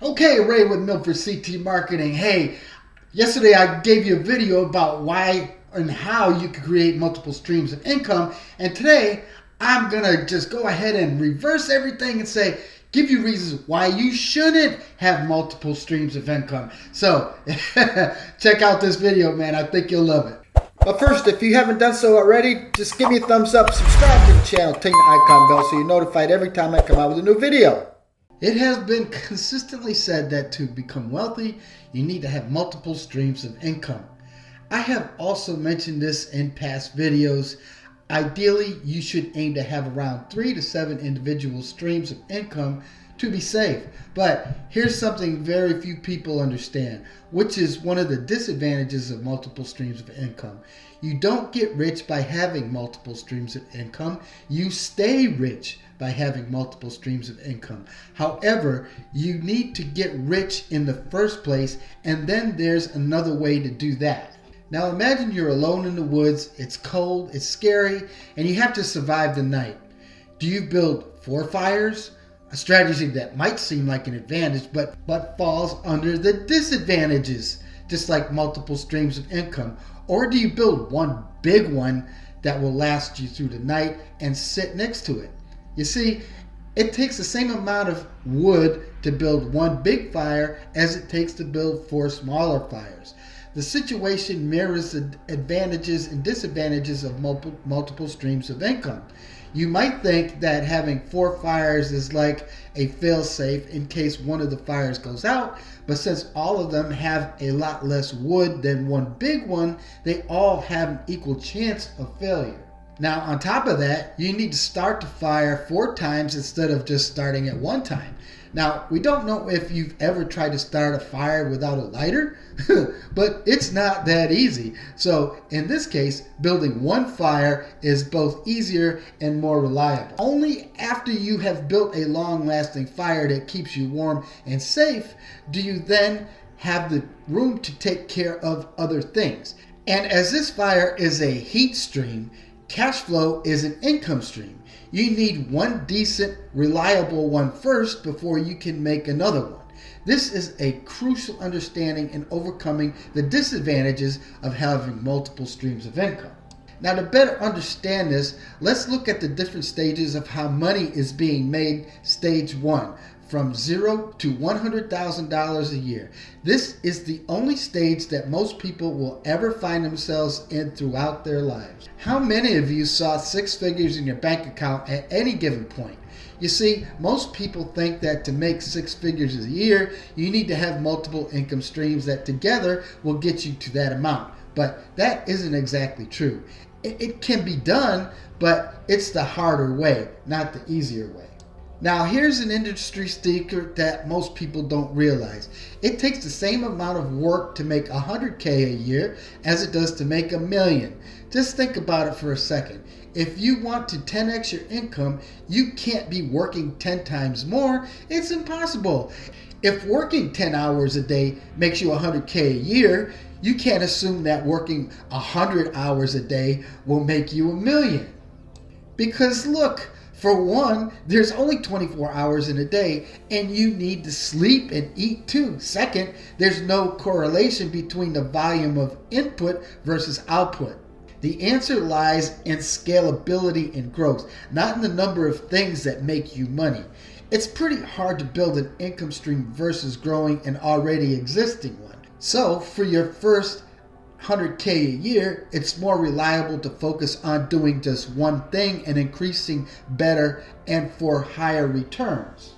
Okay, Ray with Milford CT Marketing. Hey, yesterday I gave you a video about why and how you can create multiple streams of income. And today I'm going to just go ahead and reverse everything and say, give you reasons why you shouldn't have multiple streams of income. So check out this video, man. I think you'll love it. But first, if you haven't done so already, just give me a thumbs up, subscribe to the channel, take the icon bell so you're notified every time I come out with a new video. It has been consistently said that to become wealthy, you need to have multiple streams of income. I have also mentioned this in past videos. Ideally, you should aim to have around 3 to 7 individual streams of income to be safe. But here's something very few people understand, which is one of the disadvantages of multiple streams of income. You don't get rich by having multiple streams of income. You stay rich by having multiple streams of income. However, you need to get rich in the first place, and then there's another way to do that. Now imagine you're alone in the woods, it's cold, it's scary, and you have to survive the night. Do you build 4 fires? A strategy that might seem like an advantage, but falls under the disadvantages, just like multiple streams of income. Or do you build one big one that will last you through the night and sit next to it? You see, it takes the same amount of wood to build one big fire as it takes to build 4 smaller fires. The situation mirrors the advantages and disadvantages of multiple streams of income. You might think that having 4 fires is like a fail-safe in case one of the fires goes out, but since all of them have a lot less wood than one big one, they all have an equal chance of failure. Now, on top of that, you need to start the fire 4 times instead of just starting at 1 time. Now, we don't know if you've ever tried to start a fire without a lighter, but it's not that easy. So, in this case, building 1 fire is both easier and more reliable. Only after you have built a long-lasting fire that keeps you warm and safe do you then have the room to take care of other things. And as this fire is a heat stream, cash flow is an income stream. You need one decent, reliable one first before you can make another one. This is a crucial understanding in overcoming the disadvantages of having multiple streams of income. Now, to better understand this, let's look at the different stages of how money is being made. Stage 1, from $0 to $100,000 a year. This is the only stage that most people will ever find themselves in throughout their lives. How many of you saw 6 figures in your bank account at any given point? You see, most people think that to make 6 figures a year, you need to have multiple income streams that together will get you to that amount. But that isn't exactly true. It can be done, but it's the harder way, not the easier way. Now, here's an industry secret that most people don't realize. It takes the same amount of work to make $100K a year as it does to make $1 million. Just think about it for a second. If you want to 10x your income, you can't be working 10 times more. It's impossible. If working 10 hours a day makes you $100K a year, you can't assume that working 100 hours a day will make you $1 million. Because look, for one, there's only 24 hours in a day, and you need to sleep and eat too. Second, there's no correlation between the volume of input versus output. The answer lies in scalability and growth, not in the number of things that make you money. It's pretty hard to build an income stream versus growing an already existing one. So, for your first $100K a year, it's more reliable to focus on doing just one thing and increasing better and for higher returns.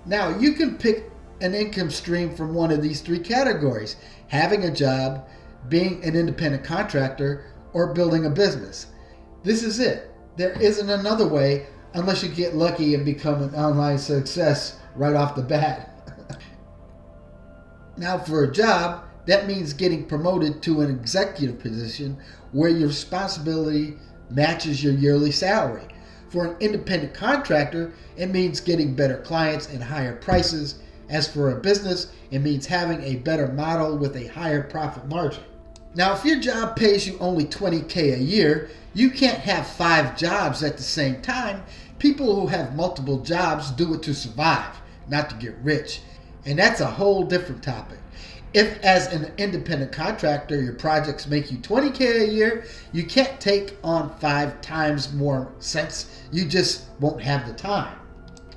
Now, you can pick an income stream from one of these 3 categories: having a job, being an independent contractor, or building a business. This is it. There isn't another way unless you get lucky and become an online success right off the bat. Now, for a job, that means getting promoted to an executive position where your responsibility matches your yearly salary. For an independent contractor, it means getting better clients and higher prices. As for a business, it means having a better model with a higher profit margin. Now, if your job pays you only $20K a year, you can't have 5 jobs at the same time. People who have multiple jobs do it to survive, not to get rich. And that's a whole different topic. If, as an independent contractor, your projects make you $20K a year, you can't take on 5 times more since you just won't have the time.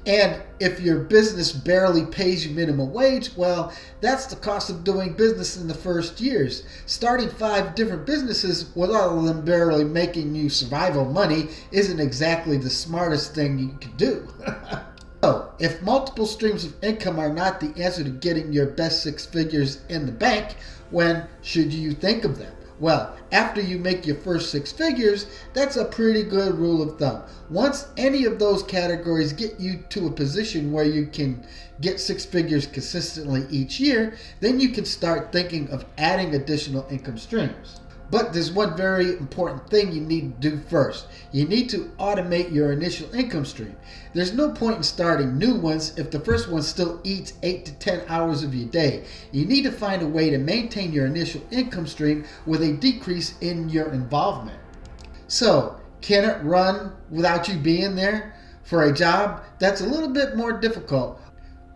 And if your business barely pays you minimum wage, well, that's the cost of doing business in the first years. Starting 5 different businesses with all of them barely making you survival money isn't exactly the smartest thing you can do. So, if multiple streams of income are not the answer to getting your best 6 figures in the bank, when should you think of them? Well, after you make your first 6 figures, that's a pretty good rule of thumb. Once any of those categories get you to a position where you can get 6 figures consistently each year, then you can start thinking of adding additional income streams. But there's one very important thing you need to do first. You need to automate your initial income stream. There's no point in starting new ones if the first one still eats 8 to 10 hours of your day. You need to find a way to maintain your initial income stream with a decrease in your involvement. So, can it run without you being there for a job? That's a little bit more difficult.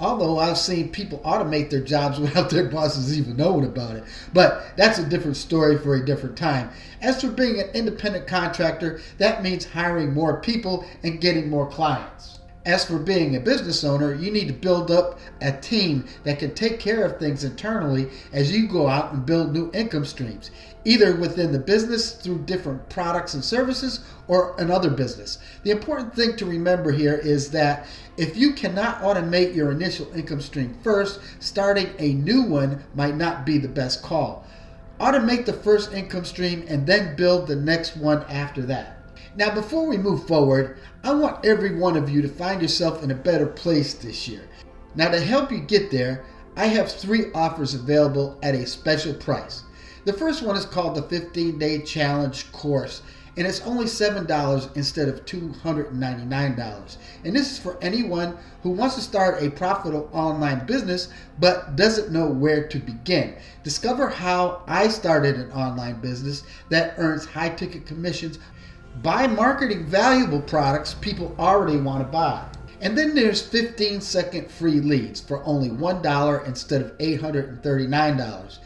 Although I've seen people automate their jobs without their bosses even knowing about it. But that's a different story for a different time. As for being an independent contractor, that means hiring more people and getting more clients. As for being a business owner, you need to build up a team that can take care of things internally as you go out and build new income streams, either within the business through different products and services or another business. The important thing to remember here is that if you cannot automate your initial income stream first, starting a new one might not be the best call. Automate the first income stream and then build the next one after that. Now, before we move forward, I want every one of you to find yourself in a better place this year. Now, to help you get there, I have 3 offers available at a special price. The first one is called the 15-Day Challenge course, and it's only $7 instead of $299. And this is for anyone who wants to start a profitable online business but doesn't know where to begin. Discover how I started an online business that earns high-ticket commissions by marketing valuable products people already want to buy. And then there's 15-second free leads for only $1 instead of $839.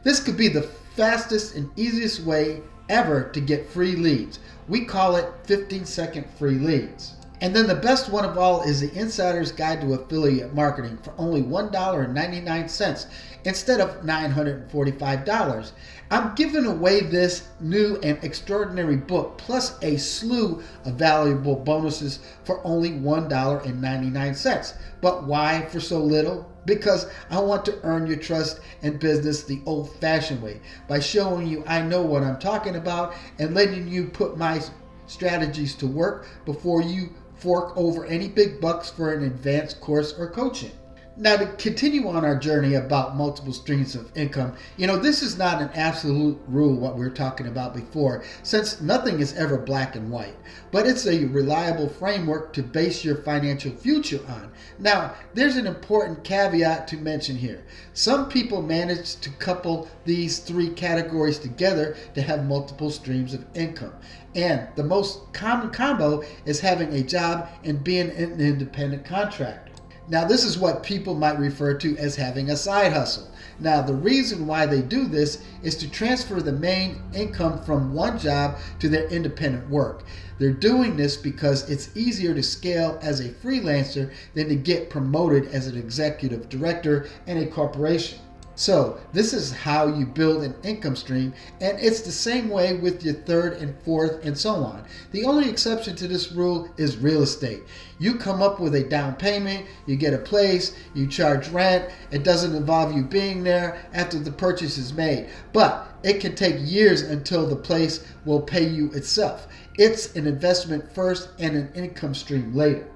This could be the fastest and easiest way ever to get free leads. We call it 15-second free leads. And then the best one of all is the Insider's Guide to Affiliate Marketing for only $1.99 instead of $945. I'm giving away this new and extraordinary book plus a slew of valuable bonuses for only $1.99. But why for so little? Because I want to earn your trust and business the old-fashioned way, by showing you I know what I'm talking about and letting you put my strategies to work before you fork over any big bucks for an advanced course or coaching. Now, to continue on our journey about multiple streams of income, this is not an absolute rule what we were talking about before, since nothing is ever black and white, but it's a reliable framework to base your financial future on. Now, there's an important caveat to mention here. Some people manage to couple these 3 categories together to have multiple streams of income. And the most common combo is having a job and being an independent contractor. Now, this is what people might refer to as having a side hustle. Now, the reason why they do this is to transfer the main income from one job to their independent work. They're doing this because it's easier to scale as a freelancer than to get promoted as an executive director in a corporation. So this is how you build an income stream, and it's the same way with your third and fourth and so on. The only exception to this rule is real estate. You come up with a down payment, you get a place, you charge rent. It doesn't involve you being there after the purchase is made, but it can take years until the place will pay you itself. It's an investment first and an income stream later.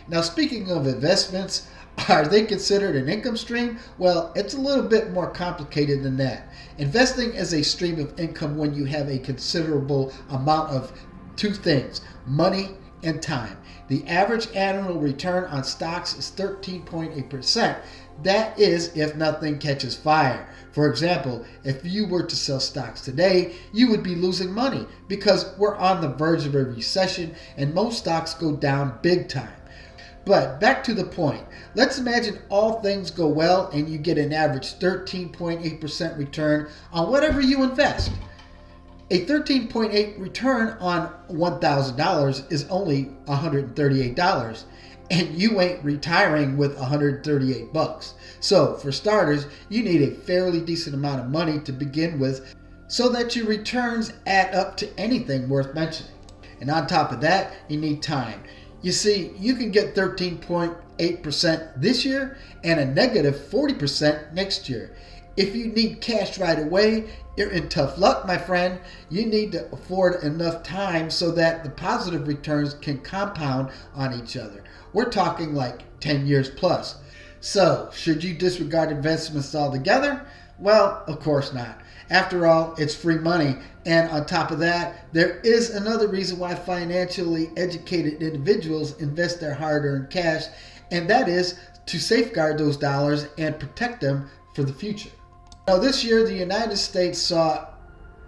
Now, speaking of investments, are they considered an income stream? Well, it's a little bit more complicated than that. Investing is a stream of income when you have a considerable amount of 2 things, money and time. The average annual return on stocks is 13.8%. That is if nothing catches fire. For example, if you were to sell stocks today, you would be losing money because we're on the verge of a recession and most stocks go down big time. But back to the point. Let's imagine all things go well and you get an average 13.8% return on whatever you invest. A 13.8 return on $1,000 is only $138, and you ain't retiring with $138. So for starters, you need a fairly decent amount of money to begin with so that your returns add up to anything worth mentioning. And on top of that, you need time. You see, you can get 13.8% this year and a negative 40% next year. If you need cash right away, you're in tough luck, my friend. You need to afford enough time so that the positive returns can compound on each other. We're talking like 10 years plus. So, should you disregard investments altogether? Well, of course not. After all, it's free money. And on top of that, there is another reason why financially educated individuals invest their hard-earned cash, and that is to safeguard those dollars and protect them for the future. Now, this year, the United States saw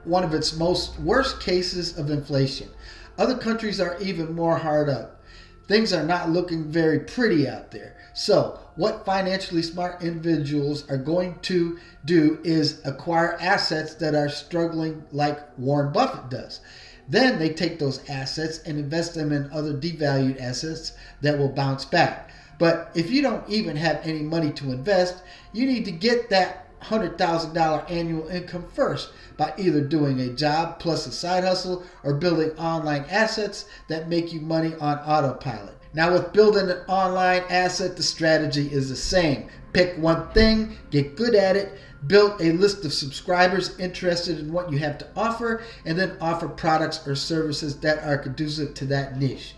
one of its worst cases of inflation. Other countries are even more hard up. Things are not looking very pretty out there. So, what financially smart individuals are going to do is acquire assets that are struggling like Warren Buffett does. Then they take those assets and invest them in other devalued assets that will bounce back. But if you don't even have any money to invest, you need to get that $100,000 annual income first by either doing a job plus a side hustle or building online assets that make you money on autopilot. Now, with building an online asset, the strategy is the same. Pick one thing, get good at it, build a list of subscribers interested in what you have to offer, and then offer products or services that are conducive to that niche.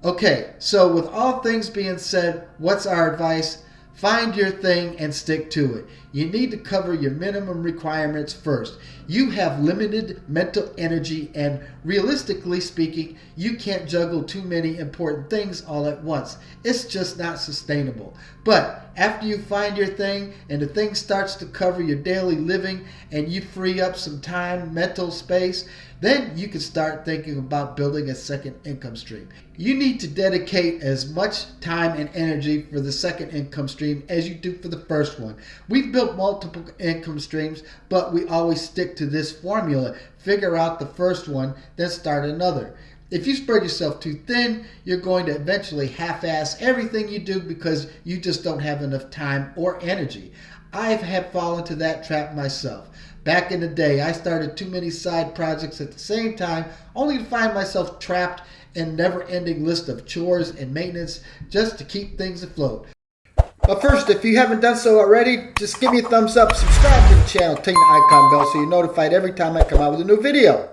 Okay, so with all things being said, what's our advice? Find your thing and stick to it. You need to cover your minimum requirements first. You have limited mental energy, and realistically speaking, you can't juggle too many important things all at once. It's just not sustainable. But after you find your thing and the thing starts to cover your daily living and you free up some time, mental space, then you can start thinking about building a second income stream. You need to dedicate as much time and energy for the second income stream as you do for the first one. We've built multiple income streams, but we always stick to this formula. Figure out the first one, then start another. If you spread yourself too thin, you're going to eventually half-ass everything you do because you just don't have enough time or energy. I've had fallen into that trap myself. Back in the day, I started too many side projects at the same time, only to find myself trapped in a never-ending list of chores and maintenance just to keep things afloat. But first, if you haven't done so already, just give me a thumbs up, subscribe to the channel, take the icon bell so you're notified every time I come out with a new video.